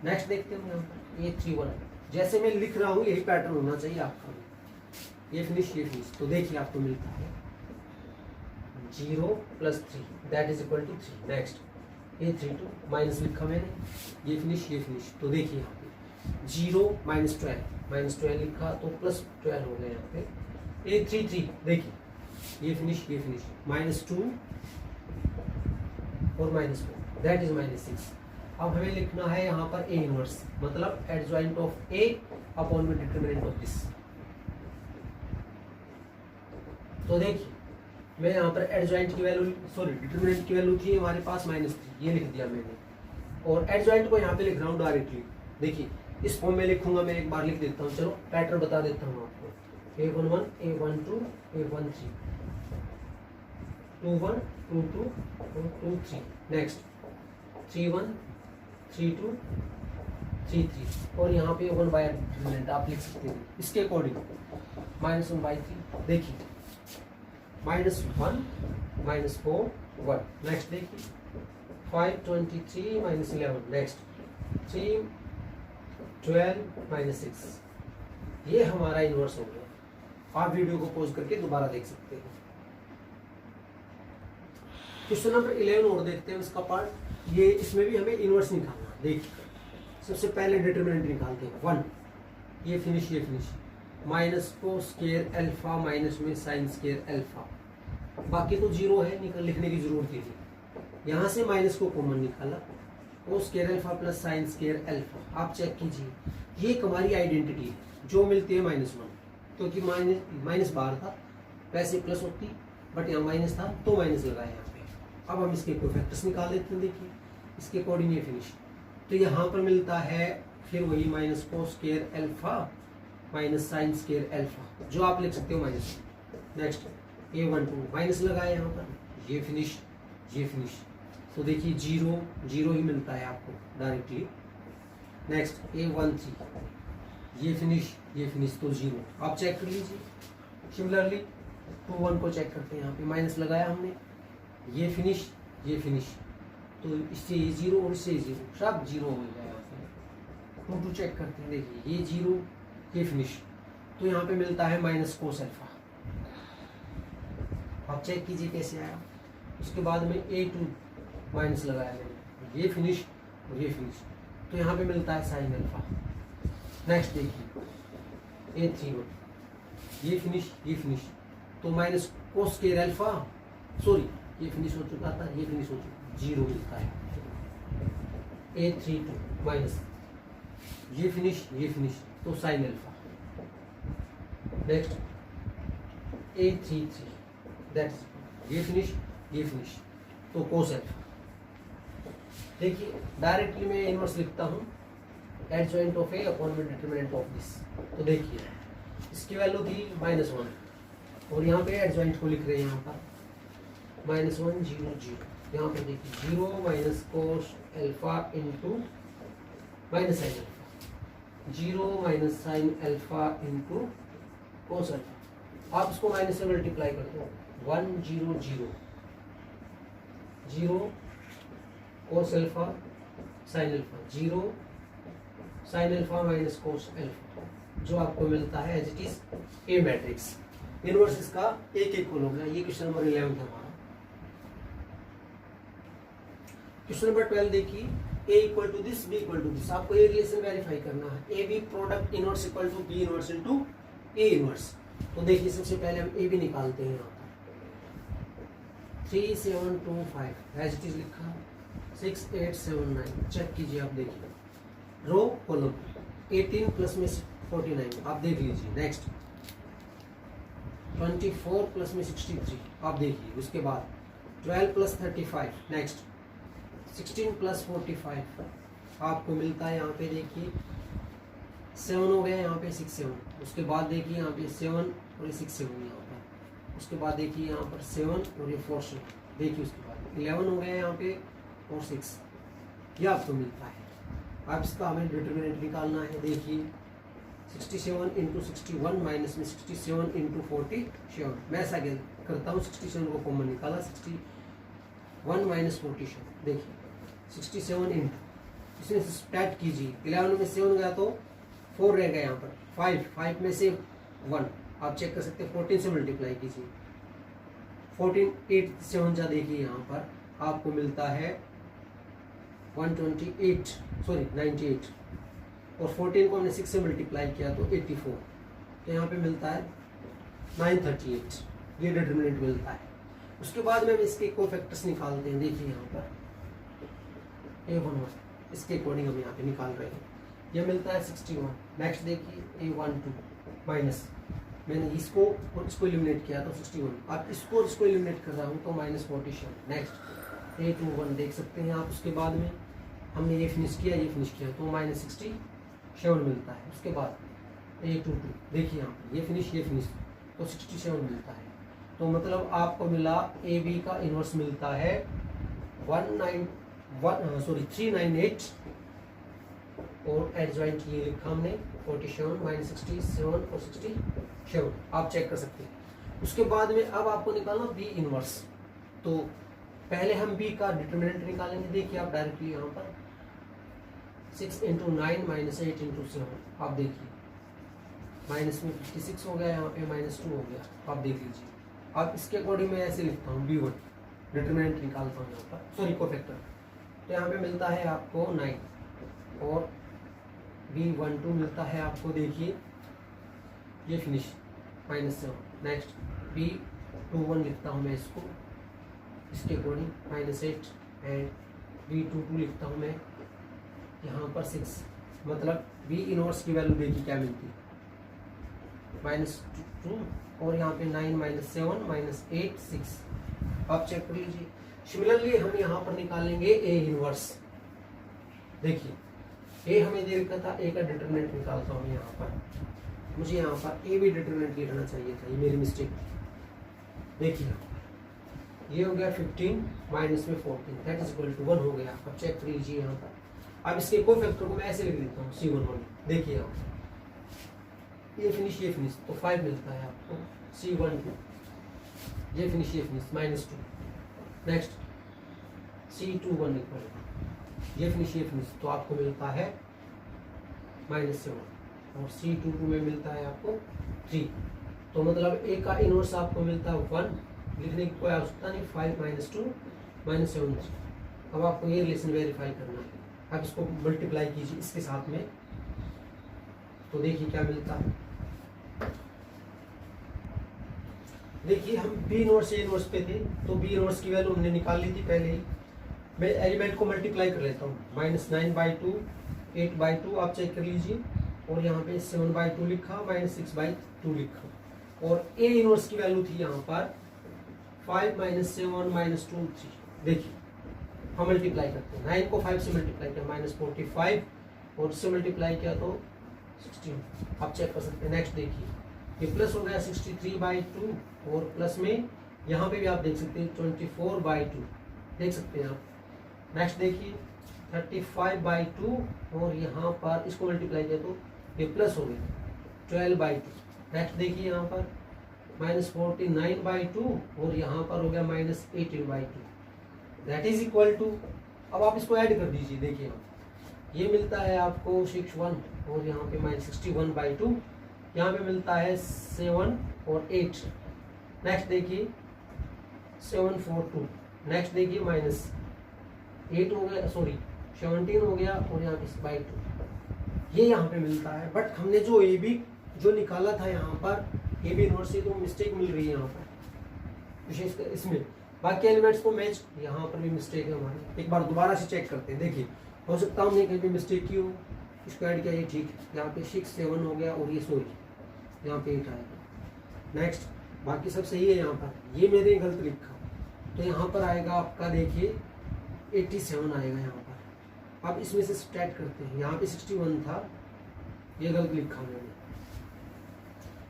A: नेक्स्ट देखते हैं यहाँ पर ये 3 1, जैसे मैं लिख रहा हूँ यही पैटर्न होना चाहिए आपका भी। ये फिनिश तो देखिए आपको मिलता है 0 + 3 that is equal to 3। Next ये 3 2 माइनस लिखा मैंने, ये फिनिश तो देखिए यहाँ पे 0 -12 लिखा तो +12 हो गया यहाँ पे। ये 3 3 देखिए ये फिनिश -2 और -4 दैट इज -6। अब हमें लिखना है यहाँ पर A इनवर्स, मतलब एडजॉइंट ऑफ A अपॉन में डिटरमिनेंट ऑफ दिस। तो देखिए मैं यहाँ पर एडजॉइंट की वैल्यू डिटरमिनेंट की वैल्यू थी हमारे पास -3, ये लिख दिया मैंने, और एडजॉइंट को यहाँ पे लिख रहा हूँ डायरेक्टली। देखिए इस फॉर्म में लिखूंगा, मैं एक बार लिख देता हूँ, चलो पैटर्न बता देता हूँ आपको। A11 A12 A13 2 1 2 2 2 3 नेक्स्ट 3 1 3 2 3 3 और यहाँ पे 1/डिटरमिनेंट आप लिख सकते हैं इसके अकॉर्डिंग -1/3। देखिए -1 -4 1। नेक्स्ट देखिए 5 23 -11 नेक्स्ट 3 12 -6। ये हमारा इनवर्स हो गया। आप वीडियो को पॉज करके दोबारा देख सकते हैं। क्वेश्चन नंबर 11 और देखते हैं इसका पार्ट। ये इसमें भी हमें इनवर्स निकालना। देखिए सबसे पहले डिटरमिनेंट निकालते हैं 1, ये फिनिश -cos² अल्फा माइनस में sin² अल्फा, बाकी तो 0 है, लिखने की जरूरत ही नहीं। यहाँ से माइनस को कॉमन निकाला cos² अल्फा + sin² अल्फा। आप चेक कीजिए ये हमारी आइडेंटिटी है जो मिलती है -1, क्योंकि माइनस बाहर था वैसे प्लस होती, बट यहाँ माइनस था तो माइनस लगाया यहाँ पे। अब हम इसके कोफैक्टर्स निकाल देते हैं। देखिए इसके अकॉर्डिंग ये फिनिश तो यहाँ पर मिलता है फिर वही -cos² alpha minus sine square alpha, जो आप लिख सकते हो माइनस। नेक्स्ट A12 माइनस लगाया यहाँ पर, ये फिनिश, ये फिनिश, तो देखिए 0 0 ही मिलता है आपको डायरेक्टली। नेक्स्ट A13 ये फिनिश, ये फिनिश, तो 0 आप चेक कर लीजिए। सिमिलरली 21 को चेक करते हैं, यहाँ पे माइनस लगाया हमने, ये फिनिश, ये फिनिश, तो इससे ये 0 और इससे 0, सब 0 हो गया यहाँ पे। 22 चेक करते हैं, देखिए ये 0, ये फिनिश, तो यहाँ पे मिलता है माइनस कोस अल्फा। आप चेक कीजिए कैसे आया। उसके बाद में A2 माइनस लगाया मैंने, ये फिनिश और ये फिनिश, तो यहाँ पे मिलता है साइन अल्फा। नेक्स्ट देखिए A31 ये फिनिश, ये फिनिश, तो minus cos square alpha, sorry ये फिनिश हो चुका था, ये फिनिश हो चुका, 0 मिलता है। A32 माइनस ये फिनिश, ये फिनिश, तो sine alpha. Next A33 that's ये फिनिश, ये फिनिश, तो कोस अल्फा। देखिए डायरेक्टली मैं इनवर्स लिखता हूँ, एडजॉइंट ऑफ ए अपॉन में डिटरमिनेंट ऑफ दिस। तो देखिए इसकी वैल्यू थी -1 और यहाँ पे एडजॉइंट को लिख रहे हैं, यहाँ पर -1 0 0, यहाँ पे देखिए 0 minus cos alpha into minus sign alpha, 0 minus sine alpha into cos alpha. आप इसको माइनस से मल्टीप्लाई करते हो, 1 0 0 0 cos alpha sine alpha, 0 sine alpha minus cos alpha, जो आपको मिलता है as it is a matrix. Inverse इसका एक एक खोल होगा। ये क्वेश्चन नंबर 11 था हमारा। क्वेश्चन नंबर 12 देखिए, A equal to this, B equal to this. आपको ये रिलेशन वेरीफाई करना है, A B product inverse equal to B inverse into A inverse. तो देखिए सबसे पहले हम ए बी निकालते हैं। यहाँ पर 3 7 2 5 एज इट इज लिखा, 6 8 7 9। चेक कीजिए, आप देखिए रो कॉलम 18 प्लस में 49, आप देख लीजिए। नेक्स्ट 24 प्लस में 63, आप देखिए। उसके बाद 12 प्लस 35, नेक्स्ट 16 प्लस 45, आपको मिलता है यहाँ पे देखिए 7 हो गया, यहाँ पे 6 7। उसके बाद देखिए यहाँ पे 7 और ये 6 7 यहाँ पर। उसके बाद देखिए यहाँ पर 7 और ये 4 7, देखिए। उसके बाद 11 हो गया यहाँ पे और 6, ये आपको मिलता है। अब इसका हमें डिटरमिनेंट निकालना है। देखिए 67 इंटू 61 माइनस में 67 इंटू 47। मैं ऐसा करता हूँ, 67 को कॉमन निकाला, 61 माइनस 47। देखिए 67 इंटू, इसमें स्टार्ट कीजिए, 11 में 7 गया तो 4 रह गया यहाँ पर, 5 में से 1, आप चेक कर सकते हैं। 14 से मल्टीप्लाई कीजिए, 14 8 7 जा, देखिए यहाँ पर आपको मिलता है 128, सॉरी 98, और 14 को हमने 6 से मल्टीप्लाई किया तो 84, तो यहाँ पे मिलता है 938, ये डिटरमिनेंट मिलता है। उसके बाद में हम इसके कोफैक्टर्स निकालते हैं। देखिए यहाँ पर A11, इसके अकॉर्डिंग हम यहाँ पे निकाल रहे हैं, यह मिलता है 61। नेक्स्ट देखिए A12 माइनस, मैंने इसको और इसको एलिमिनेट किया तो 61, आप इसको एलिमिनेट कर रहा हूँ तो -47। नेक्स्ट A21 देख सकते हैं आप। उसके बाद में हमने ये फिनिश किया, ये फिनिश किया तो -67 मिलता है। उसके बाद A22 देखिए यहाँ पर, ये फिनिश, ये फिनिश, तो 67 मिलता है। तो मतलब आपको मिला AB का इनवर्स मिलता है 398, और एडजॉइंट ये लिखा हमने 47 -67 और 67, आप चेक कर सकते हैं। उसके बाद में अब आपको निकालना B इनवर्स। तो पहले हम B का डिटरमिनेंट निकालेंगे। देखिए आप डायरेक्टली यहाँ पर 6 इंटू 9 माइनस 8 इंटू 7, आप देखिए माइनस में 56 हो गया, यहाँ पे -2 हो गया, आप देख लीजिए। अब इसके अकॉर्डिंग मैं ऐसे लिखता हूँ B1, डिटरमिनेंट निकालता हूँ यहाँ पर, सॉरी कोफैक्टर। तो यहाँ पे मिलता है आपको 9 और B12 मिलता है आपको, देखिए ये फिनिश -7। नेक्स्ट B21 लिखता हूँ मैं इसको, इसके अकॉर्डिंग -8, एंड B22 लिखता हूँ मैं यहाँ पर 6। मतलब B इनवर्स की वैल्यू देखिए क्या मिलती है, -2, और यहाँ पे 9 -7 -8 6, आप चेक कर लीजिए। सिमिलरली हम यहाँ पर निकालेंगे A इनवर्स। देखिए A हमें दे रखा था, A का डिटरमिनेंट निकालता हूँ यहाँ पर, मुझे यहाँ पर ए बी डिटरमिनेंट लिखना चाहिए था, ये मेरी मिस्टेक थी। देखिए ये हो गया 15 माइनस में 14 दैट इज इक्वल टू 1 हो गया। अब चेक कर लीजिए यहाँ पर। अब इसके कोफैक्टर को मैं ऐसे लिख देता हूँ C11। देखिए यहाँ ये फिनिश तो 5 मिलता है आपको C12, ये फिनिश -2। नेक्स्ट C21 इक्वल ये फिनिश तो आपको मिलता है -7 और C22 में मिलता है आपको 3। तो मतलब ए का इनवर्स आपको मिलता है 1, लिखने की कोई आवश्यकता नहीं। 5 - 2 -7 3। अब आपको ये रिलेशन वेरीफाई करना है। अब इसको मल्टीप्लाई कीजिए इसके साथ में, तो देखिए क्या मिलता है। देखिए हम बी इनवर्स ए इनवर्स पे थे, तो बी इनवर्स की वैल्यू हमने निकाल ली थी पहले ही। मैं एलिमेंट को मल्टीप्लाई कर लेता हूँ। -9/2 8/2 आप चेक कर लीजिए, और यहाँ पे 7/2 लिखा, -6/2 लिखा, और ए इनवर्स की वैल्यू थी यहाँ पर 5 - 7 - 2 3। देखिए हम मल्टीप्लाई करते हैं। 9 को 5 से मल्टीप्लाई किया -45, और इससे मल्टीप्लाई किया तो 16। आप चेक कर सकते हैं। नेक्स्ट देखिए ये प्लस हो गया 63/2, और प्लस में यहाँ पे भी आप देख सकते हैं 24/2 देख सकते हैं आप। नेक्स्ट देखिए 35/2, और यहाँ पर इसको मल्टीप्लाई किया तो ये प्लस हो गया 12/2। नेक्स्ट देखिए यहाँ पर -49/2, और यहाँ पर हो गया -18/2 दैट इज इक्वल टू। अब आप इसको ऐड कर दीजिए। देखिए आप ये मिलता है आपको 61, और यहाँ पे -61/2, यहाँ पे मिलता है 7 और 8। नेक्स्ट देखिए 742। नेक्स्ट देखिए -8 हो गया, सॉरी 17 हो गया, और यहाँ पे /2 ये यहाँ पे मिलता है। बट हमने जो ए बी जो निकाला था यहाँ पर ए बी इनवर्स से, तो मिस्टेक मिल रही है यहाँ पर विशेष इसमें। बाकी एलिमेंट्स को मैच, यहाँ पर भी मिस्टेक है हमारी। एक बार दोबारा से चेक करते हैं। देखिए हो सकता हमने कहीं पे मिस्टेक की हो, इसको ऐड किया, ये ठीक है। यहाँ पे 6 7 हो गया, और ये सॉरी यहाँ पे 8 आएगा। नेक्स्ट बाकी सब सही है यहाँ पर, ये मैंने गलत लिखा, तो यहाँ पर आएगा आपका देखिए 87 आएगा यहाँ पर। अब इसमें से स्टार्ट करते हैं। यहाँ पे 61 था, ये गलत लिखा मैंने।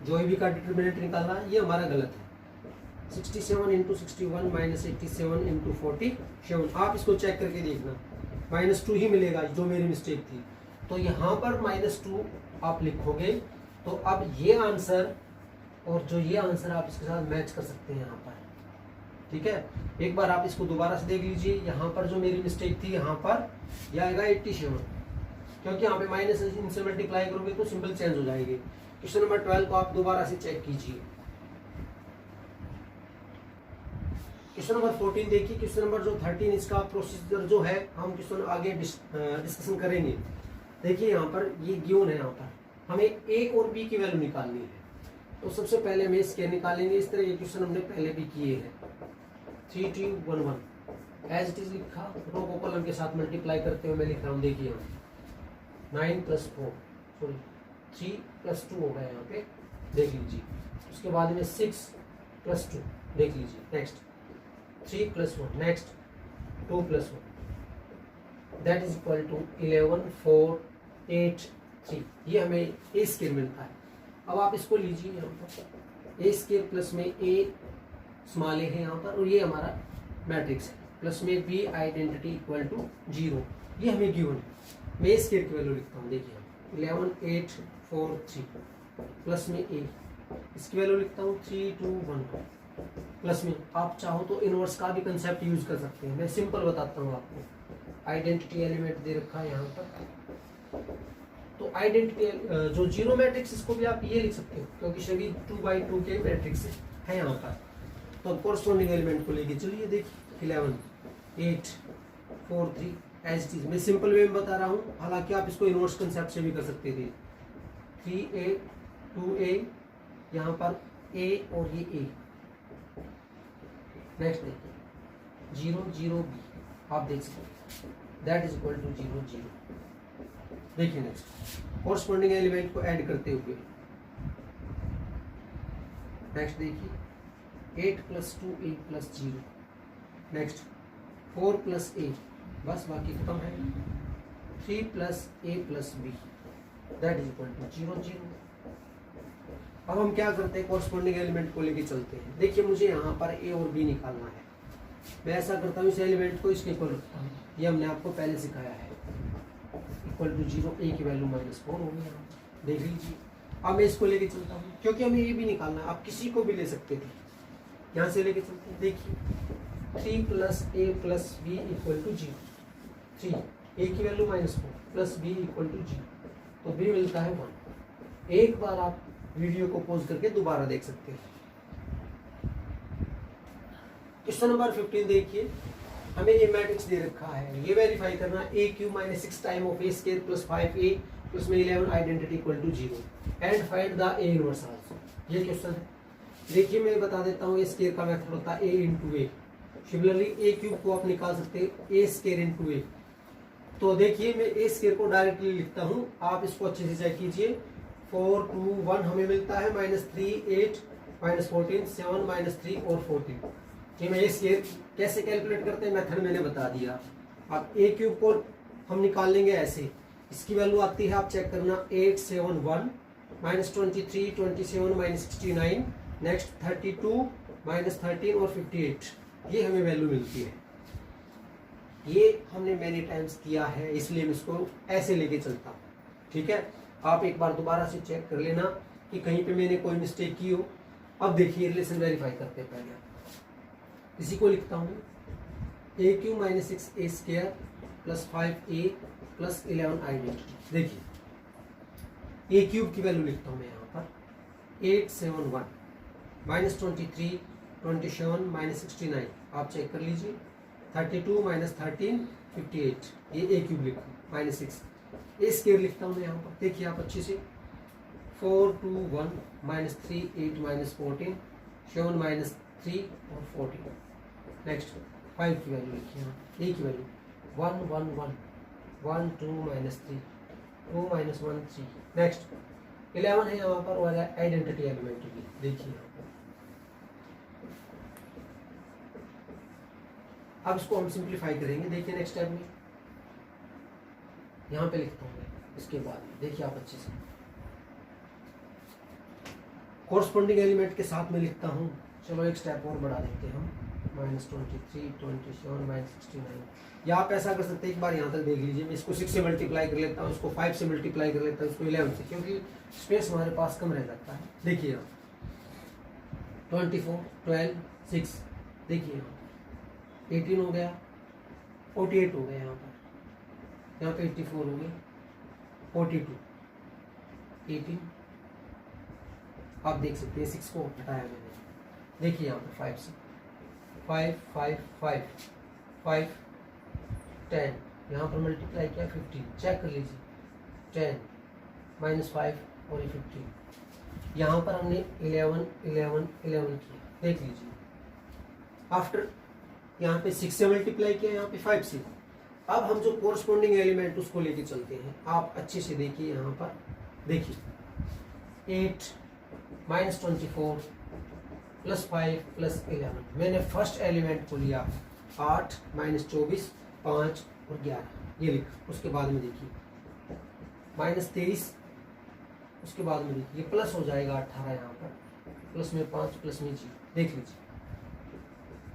A: जो ए बी का डिटरमिनेंट निकाला ये हमारा गलत है। 67 × 61 -87 × 47। आप इसको चेक करके देखना, -2 ही मिलेगा जो मेरी मिस्टेक थी। तो यहाँ पर -2 आप लिखोगे, तो अब ये आंसर और जो ये आंसर आप इसके साथ मैच कर सकते हैं यहाँ पर। ठीक है, एक बार आप इसको दोबारा से देख लीजिए। यहाँ पर जो मेरी मिस्टेक थी, यहाँ पर यह आएगा 87, क्योंकि यहाँ पे माइनस इनसे मल्टीप्लाई करोगे तो सिंबल चेंज हो जाएगी। क्वेश्चन नंबर 12 को आप दोबारा से चेक कीजिए। क्वेश्चन नंबर 14 देखिए। क्वेश्चन नंबर जो 13 इसका प्रोसीजर जो है हम क्वेश्चन आगे डिस्कशन करेंगे। देखिए यहाँ पर ये गिवन है, यहाँ पर हमें ए और बी की वैल्यू निकालनी है। तो सबसे पहले हमें स्केयर निकालेंगे। इस तरह के क्वेश्चन हमने पहले भी किए हैं। 3 2 1 1 एज इट इज लिखा, रो को कॉलम के साथ मल्टीप्लाई करते हुए मैं लिख रहा हूँ। देखिए यहाँ 9 + 4 सॉरी 3 + 2 हो गया यहाँ पे, देख लीजिए। उसके बाद में 6 + 2 देख लीजिए। Next 3 + 1, next 2 + 1 that is equal to 11 4 8 3। ये हमें ए स्केयर मिलता है। अब आप इसको लीजिए यहाँ पर, ए स्केयर प्लस में ए स्मॉल ए है यहाँ पर, और ये हमारा मैट्रिक्स है, प्लस में बी आइडेंटिटी इक्वल टू 0। ये हमें गिवन है। मैं ए स्केयर की वैल्यू लिखता हूँ। देखिए 11 8 4 3 प्लस में ए, इसकी वैल्यू लिखता हूँ 3 2 1 प्लस में। आप चाहो तो इनवर्स का भी कंसेप्ट यूज कर सकते हैं, मैं सिंपल बताता हूँ आपको। आइडेंटिटी एलिमेंट दे रखा है यहाँ पर, तो आइडेंटिटी जो 0 मैट्रिक्स, इसको भी आप ये लिख सकते हो, क्योंकि सभी 2/2 के मैट्रिक्स है यहाँ पर। तो कोरस्पॉन्डिंग एलिमेंट को लेके चलिए। देखिए 11 8 4 3 एज इट इज। मैं सिंपल वे में बता रहा हूँ, हालांकि आप इसको इनवर्स कंसेप्ट से भी कर सकते थे। 3a 2a, यहाँ पर a और ये a। नेक्स्ट देखिए 0 0 b, आप देख सकते हैं दैट इज इक्वल टू 0 0। देखिए नेक्स्ट कोरस्पॉन्डिंग एलिमेंट को ऐड करते हुए, नेक्स्ट देखिए 8 + 2a + 0, नेक्स्ट 4 + a, बस बाकी खत्म है। 3 + a + b that is equal to 0 0। अब हम क्या करते हैं, कॉरस्पॉन्डिंग एलिमेंट को लेके चलते हैं। देखिए मुझे यहाँ पर ए और बी निकालना है। मैं ऐसा करता हूँ, इस एलिमेंट को इसके इक्वल रखता हूँ, ये हमने आपको पहले सिखाया है। इक्वल टू 0, ए की वैल्यू -4 हो गई, देख लीजिए। अब मैं इसको लेके चलता हूँ, क्योंकि हमें ये भी निकालना है। आप किसी को भी ले सकते थे, यहाँ से लेके चलते हैं। देखिए 3 + a + b = 0, 3 a की वैल्यू -4 + b = 0, तो b मिलता है 1। एक बार आप वीडियो को पॉज करके दोबारा देख सकते हैं। क्वेश्चन नंबर 15 देखिए, हमें ये मैट्रिक्स दे रखा है, ये वेरीफाई करना। a³ - 6 time of a² + 5a + 11 identity = 0 and find the a inverse also. ये क्वेश्चन है। देखिए मैं बता देता हूँ, a² का मेथड होता है a × a। सिमिलरली a³ को आप निकाल सकते हैं a² × a। तो देखिए मैं a² को डायरेक्टली लिखता हूँ, आप इसको अच्छे से चेक कीजिए। 4 2 1 हमें मिलता है -3 8 -14 7 -3 और 14। ये मैं a² कैसे कैलकुलेट करते हैं, मेथड मैंने बता दिया। अब a³ को हम निकाल लेंगे ऐसे, इसकी वैल्यू आती है, आप चेक करना, 8 7 1 -23 27 -69 नेक्स्ट 32 -13 और 58। ये हमें वैल्यू मिलती है। ये हमने मैनी टाइम्स किया है, इसलिए मैं इसको ऐसे लेके चलता हूँ। ठीक है, आप एक बार दोबारा से चेक कर लेना कि कहीं पे मैंने कोई मिस्टेक की हो। अब देखिए रिलेशन वेरीफाई करते हैं। पहले इसी को लिखता हूँ, a³ - 6a² + 5a + 11 आइडेंटिटी। देखिए a³ की वैल्यू लिखता हूँ मैं यहाँ पर 8 7 1 -23 27 -69, आप चेक कर लीजिए। 32 -13 58, ये a³ लिखा -6। a² लिखता हूँ मैं यहाँ पर, देखिए आप अच्छे से। 4 2 1 -3 8 -14 7 -3 और 14। नेक्स्ट 5 की वैल्यू लिखिए यहाँ, a की वैल्यू 1 1 1 1 2 -3 2 -1 3। नेक्स्ट 11 है यहाँ पर, और आइडेंटिटी एलिमेंट की देखिए यहाँ पर। अब इसको हम सिंप्लीफाई करेंगे। देखिए नेक्स्ट स्टेप में यहाँ पे लिखता हूँ मैं, इसके बाद देखिए आप अच्छे से कोरस्पॉन्डिंग एलिमेंट के साथ में लिखता हूँ। चलो एक स्टेप और बढ़ा देते हैं हम, -23 27 -69। या आप ऐसा कर सकते हैं, एक बार यहाँ तक देख लीजिए। मैं इसको 6 से मल्टीप्लाई कर लेता हूँ, इसको 5 से मल्टीप्लाई कर लेता हूँ, इसको 11 से, क्योंकि स्पेस हमारे पास कम रह जाता है। देखिए यहाँ 24 12 6, देखिए यहाँ 18 हो गया, 48 हो गया, यहाँ पे 84 हो गया, 42 18। आप देख सकते हैं 6 को हटाया मैंने। देखिए यहाँ पर 5 से 5 5 5 5 10, यहाँ पर मल्टीप्लाई किया 15, चेक कर लीजिए 10 -5 और 15। यहाँ पर हमने 11 11 11 किया, देख लीजिए। आफ्टर यहाँ पे 6 से मल्टीप्लाई किया, यहाँ पे 5 से। अब हम जो कोरस्पॉन्डिंग एलिमेंट उसको लेके चलते हैं। आप अच्छे से देखिए यहाँ पर, देखिए 8 -24 + 5 + 11। मैंने फर्स्ट एलिमेंट को लिया, 8 -24 5 और 11, ये लिखा। उसके बाद में देखिए -23, उसके बाद में देखिए प्लस हो जाएगा 18, यहाँ पर प्लस में 5 प्लस में 0, देख लीजिए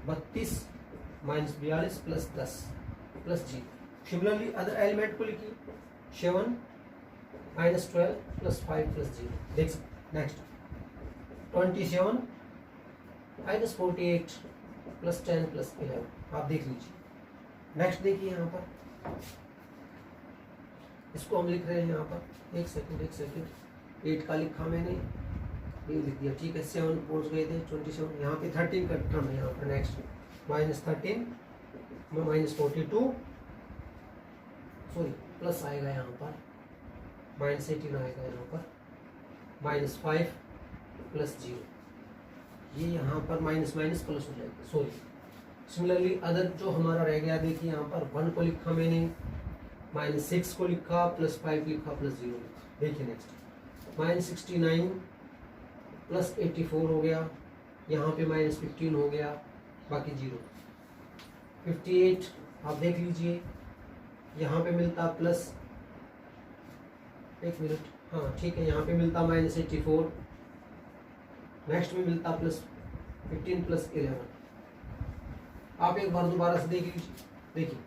A: 32 -42 + 10 + 0। सिमिलरली अदर एलिमेंट को लिखिए 7 -12 + 5 + 0, देख सकते। नेक्स्ट 27 -48 + 10 + 11, आप देख लीजिए। नेक्स्ट देखिए यहाँ पर, इसको हम लिख रहे हैं यहाँ पर, एक सेकंड 8 का लिखा मैंने, ये लिख दिया, ठीक है। 7 पहुँच गए थे, 27, यहाँ पे 13 का टर्म है यहाँ पर। नेक्स्ट -13 -42, सॉरी प्लस आएगा यहाँ पर, -18 आएगा यहाँ पर, -5 + 0, ये यहाँ पर माइनस प्लस हो जाएगा, सॉरी। सिमिलरली अदर जो हमारा रह गया, देखिए यहाँ पर 1 को लिखा मैंने, -6 को लिखा, +5 लिखा, +0 लिखा। देखिए नेक्स्ट -69 + 84 हो गया, यहाँ पे -15 हो गया, बाकी 0। 58 आप देख लीजिए, यहाँ पे मिलता प्लस, एक मिनट, हाँ ठीक है, यहाँ पे मिलता -84 नेक्स्ट में मिलता प्लस 15 प्लस 11। आप एक बार दोबारा से देख लीजिए, देखिए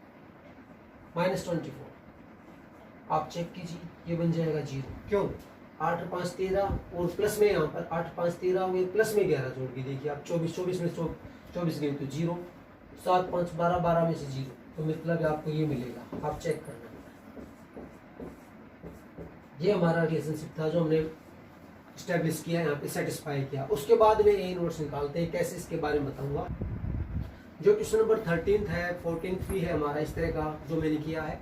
A: -24 आप चेक कीजिए, ये बन जाएगा 0। क्यों? 8 5 13 और प्लस में यहाँ पर 8 5 13 और प्लस में 11 जोड़ के देखिए आप 24 में 24 गए तो 0, 7 5 12 12 में से 0, तो मतलब आपको ये मिलेगा। आप चेक करना, ये हमारा रिलेशनशिप था जो हमने स्टेब्लिश किया, यहाँ पे सेटिस्फाई किया। उसके बाद में ए इनवर्स निकालते हैं, कैसे इसके बारे में बताऊंगा। जो क्वेश्चन नंबर 13 है, 14 भी है हमारा इस तरह का जो मैंने किया है,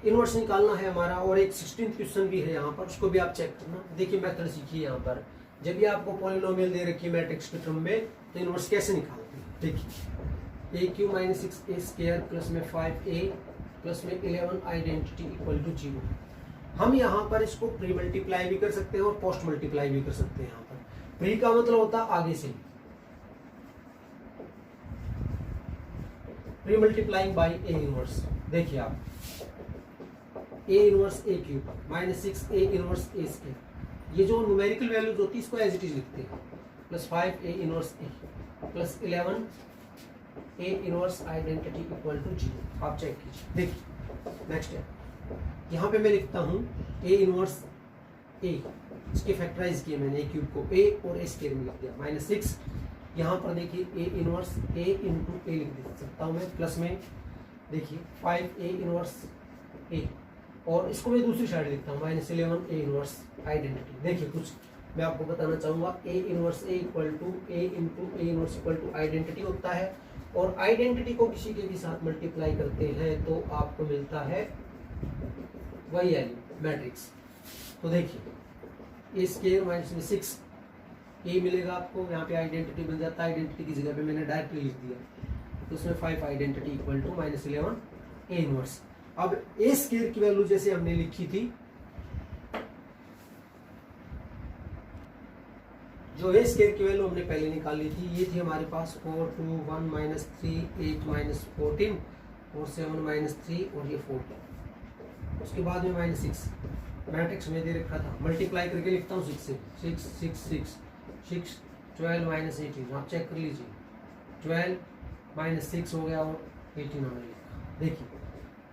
A: इनवर्स निकालना है हमारा। और एक 16th क्वेश्चन भी है यहाँ पर, उसको भी आप चेक करना। देखिए मेथड सीखिए यहाँ पर, जब भी आपको पॉलिनोमियल दे रखी है मैट्रिक्स के टर्म में, तो इनवर्स कैसे निकालते हैं। देखिए a³ - 6a² प्लस में 5a प्लस में 11 आइडेंटिटी इक्वल टू 0। हम यहाँ पर इसको प्री मल्टीप्लाई भी कर सकते हैं और पोस्ट मल्टीप्लाई भी कर सकते हैं। यहाँ पर प्री का मतलब होता है आगे से, pre multiplying by A inverse. देखिए आप A inverse a³ - 6a inverse a², ये जो न्यूमेरिकल वैल्यूज होती है इसको एज इट इज लिखते हैं, plus 5a inverse a plus 11 a inverse identity equal to 0। आप चेक कीजिए। देखिए नेक्स्ट है, यहाँ पे मैं लिखता हूँ a इनवर्स a, इसके फैक्टराइज किए मैंने a³ को a और a² में लिख दिया, -6। यहाँ पर देखिए a inverse a into a लिख सकता हूँ मैं, प्लस में देखिए 5a इनवर्स a, और इसको मैं दूसरी साइड लिखता हूँ -11 a इनवर्स आइडेंटिटी। देखिए कुछ मैं आपको बताना चाहूँगा, a inverse a equal to a into a inverse equal to identity होता है, और आइडेंटिटी को किसी के भी साथ मल्टीप्लाई करते हैं तो आपको मिलता है वही वैल्यू मैट्रिक्स। तो देखिए a² - 6 a मिलेगा आपको, यहाँ पे आइडेंटिटी बन जाता है, आइडेंटिटी की जगह पे मैंने डायरेक्टली लिख दिया, तो उसमें 5 identity equal to -11 a inverse. अब a² की वैल्यू जैसे हमने लिखी थी, जो a² की वैल्यू हमने पहले निकाली थी, ये थी हमारे पास 4 2 1 -3 8 -14 और 7 -3 और ये 4। उसके बाद में -6 मैट्रिक्स में दे रखा था, मल्टीप्लाई करके लिखता हूँ 6 से, 6 6 6 6 12 -18। आप चेक कर लीजिए, 12 -6 हो गया और 18 हमने लिखा। देखिए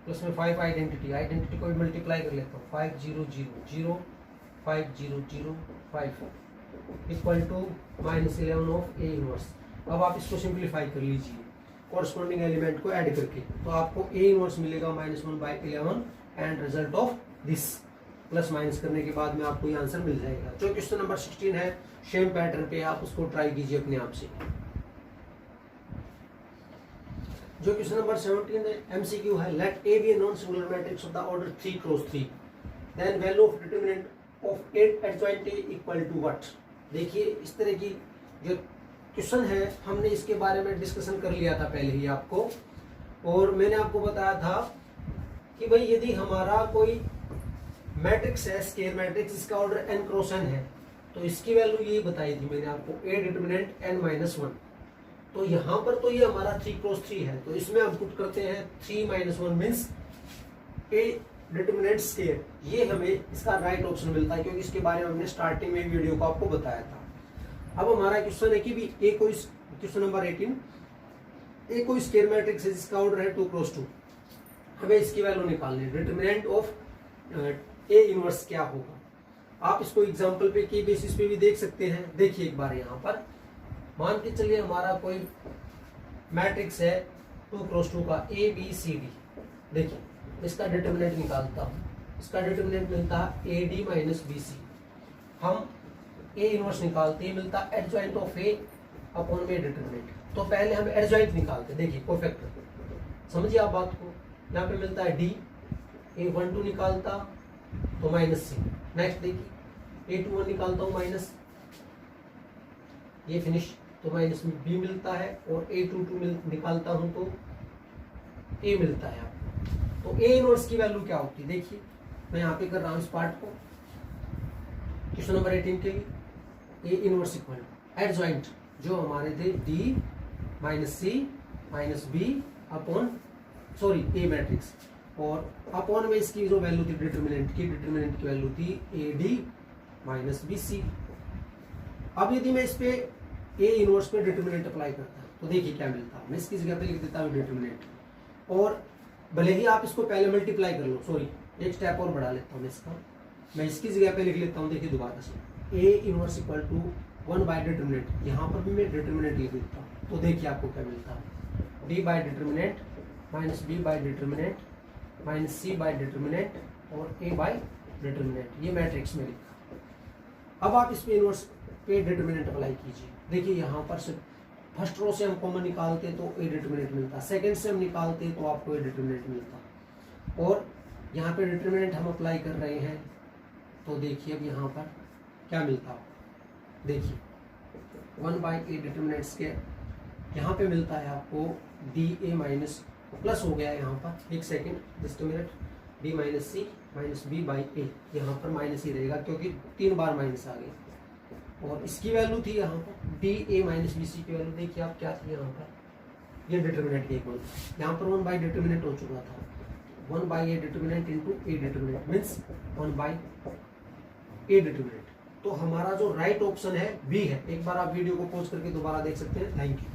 A: प्लस में 5 आइडेंटिटी को भी मल्टीप्लाई कर लेता हूँ, 5 0 0 0 5 0 0 5 equal to -11 of a inverse. अब आप इसको सिंप्लीफाई कर लीजिए कॉरस्पॉन्डिंग एलिमेंट को ऐड करके, तो आपको a इनवर्स मिलेगा -1/11 and result of this. Plus minus करने के बाद में आपको ये आंसर मिल जाएगा। जो क्वेश्चन नंबर 16 है, सेम पैटर्न पे आप उसको ट्राई कीजिए अपने आप से। जो क्वेश्चन नंबर 17 है, MCQ है, late A be a non-singular matrix of the order 3 × 3, then value of determinant of 8 adjoint A equal to what। देखिए इस तरह की जो क्वेश्चन है, हमने इसके बारे में डिस्कशन कर लिया था पहले ही आपको, और मैंने आपको बताया था कि भाई यदि हमारा कोई मैट्रिक्स है, स्केयर मैट्रिक्स, इसका ऑर्डर n × n है, तो इसकी वैल्यू ये बताई थी मैंने आपको, A डिटरमिनेंट n-1। तो यहाँ पर तो ये हमारा 3 × 3 है, तो इसमें हम पुट करते हैं 3 - 1 मीन्स A डिटरमिनेंट स्केयर। ये हमें इसका राइट ऑप्शन मिलता है, क्योंकि इसके बारे में हमने स्टार्टिंग में वीडियो को आपको बताया था। अब हमारा क्वेश्चन है कि भी A कोई, क्वेश्चन नंबर 18, A कोई स्केयर मैट्रिक्स है जिसका ऑर्डर है 2 × 2, हमें इसकी वैल्यू निकालनी है। डिटरमिनेंट ऑफ A इनवर्स क्या होगा, आप इसको एग्जांपल पे की बेसिस पे भी देख सकते हैं। देखिए एक बार यहाँ पर मान के चलिए हमारा कोई मैट्रिक्स है 2 × 2 का A B C D। देखिए इसका डिटरमिनेंट निकालता हूँ, इसका डिटरमिनेंट मिलता है AD - BC। हम A इनवर्स निकालते हैं, मिलता है एडजॉइंट ऑफ A अपॉन में डिटरमिनेंट। तो पहले हम एडजॉइंट निकालते हैं, देखिए कोफैक्टर, समझिए आप बात को। यहाँ पे मिलता है D, A12 निकालता तो -C। नेक्स्ट देखिए A21 निकालता हूँ माइनस, ये फिनिश, तो माइनस में B मिलता है, और A22 निकालता हूँ तो A मिलता है आपको। तो A इनवर्स की वैल्यू क्या होती है, देखिए मैं यहाँ पे कर रहा हूँ इस पार्ट को क्वेश्चन नंबर 18 के लिए। A इनवर्स इक्वल एडजॉइंट जो हमारे थे D - C - B upon A matrix, और अपॉन में इसकी जो वैल्यू थी डिटरमिनेंट की वैल्यू थी AD - BC। अब यदि मैं इस पे ए इनवर्स पे डिटरमिनेंट अप्लाई करता हूँ तो देखिए क्या मिलता है। मैं इसकी जगह पे लिख देता हूँ डिटरमिनेंट, और भले ही आप इसको पहले मल्टीप्लाई कर लो, सॉरी एक स्टेप और बढ़ा लेता हूँ मैं इसका, मैं इसकी जगह पे लिख लेता हूँ। देखिए दोबारा से A inverse equal to 1 by determinant, यहाँ पर भी मैं डिटरमिनेंट लिख देता हूँ। तो देखिए आपको क्या मिलता है, D by determinant minus B by determinant minus C by determinant और ए बाय डिटरमिनेंट, ये मैट्रिक्स में लिखा। अब आप इस पे इनवर्स पे डिटरमिनेंट अप्लाई कीजिए। देखिए यहाँ पर से फर्स्ट रो से हम कॉमन निकालते तो ए डिटरमिनेंट मिलता, सेकंड से हम निकालते तो आपको ए डिटरमिनेंट मिलता, और यहाँ पे डिटरमिनेंट हम अप्लाई कर रहे हैं। तो देखिए अब यहाँ पर क्या मिलता है, देखिए 1 बाई ए डिटरमिनेंट्स के यहाँ पे मिलता है आपको डी ए माइनस प्लस हो गया यहाँ पर, एक second just minute, D minus C minus B by A, यहाँ पर माइनस ही रहेगा क्योंकि 3 बार माइनस आ गया। और इसकी वैल्यू थी यहाँ पर d a minus b c की वैल्यू देखिए आप क्या थी यहाँ पर, ये डिटरमिनेंट के इक्वल, यहाँ पर 1 बाई डिटरमिनेंट हो चुका था, 1 by A determinant into A determinant means 1 by A determinant. तो हमारा जो राइट ऑप्शन है बी है। एक बार आप वीडियो को पॉज करके दोबारा देख सकते हैं। Thank you.